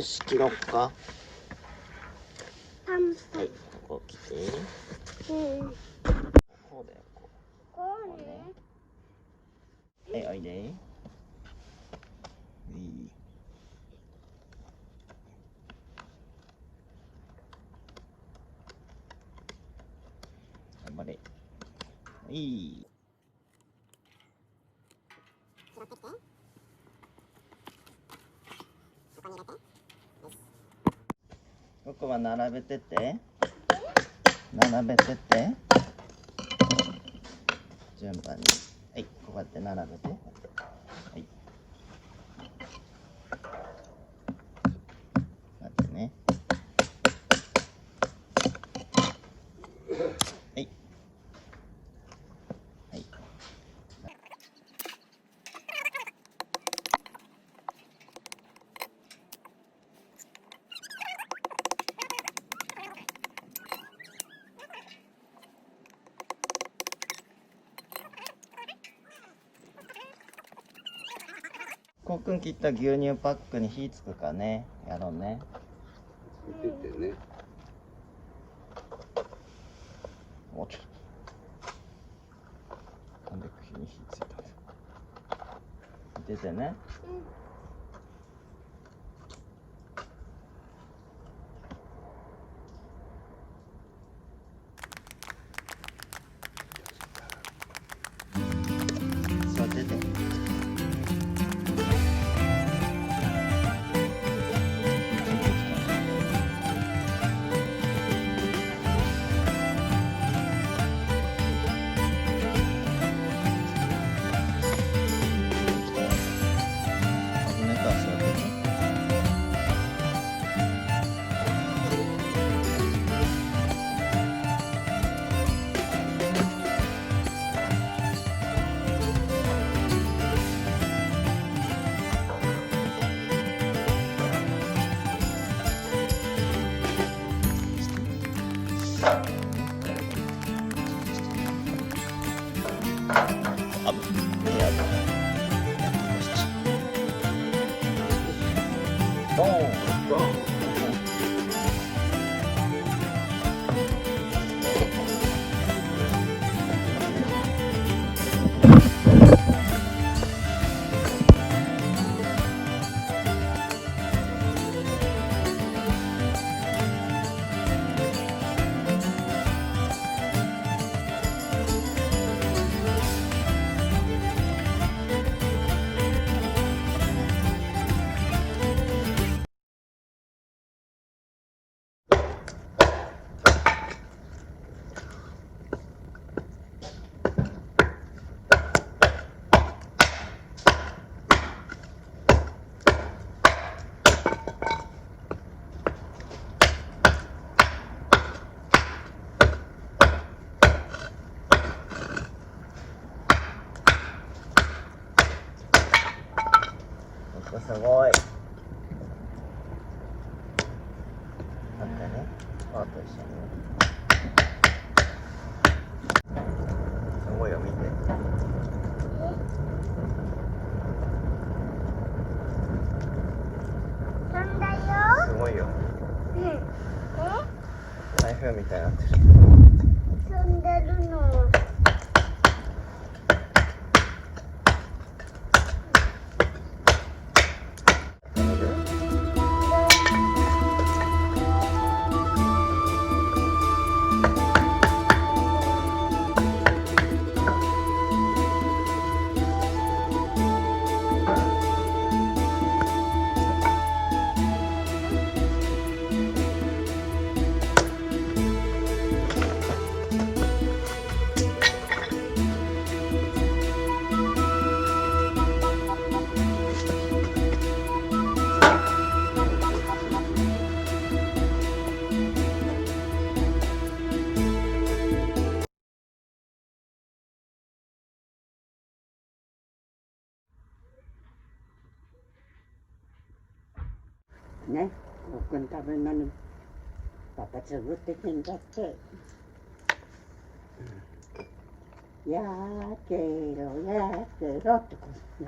し切ろっか。パンはい、ここ切って。うん。こうだよ、ここうね。う。はい、おいで。頑張れ。いい。ここは並べてって。並べてって。順番に。はい、こうやって並べて。はい。待ってね。はい。はい。こうくん切った牛乳パックに火つくかね。やろうね。見ててね。おちょっと。なんで火に火ついたんですか。見ててね。座ってて。すごい。なんかね、パーと一緒に。すごいよ、見て。飛んだよ。すごいよ。台風みたいになってる。飛んでるの。ね、僕の食べ物パパ作ってきんだって。やけろやけろってこう。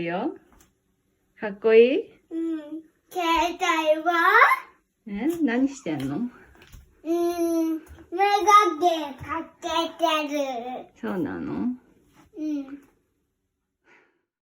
よ。かっこいい？うん。携帯は何してんの？目がけかけてる。そうなの？うん。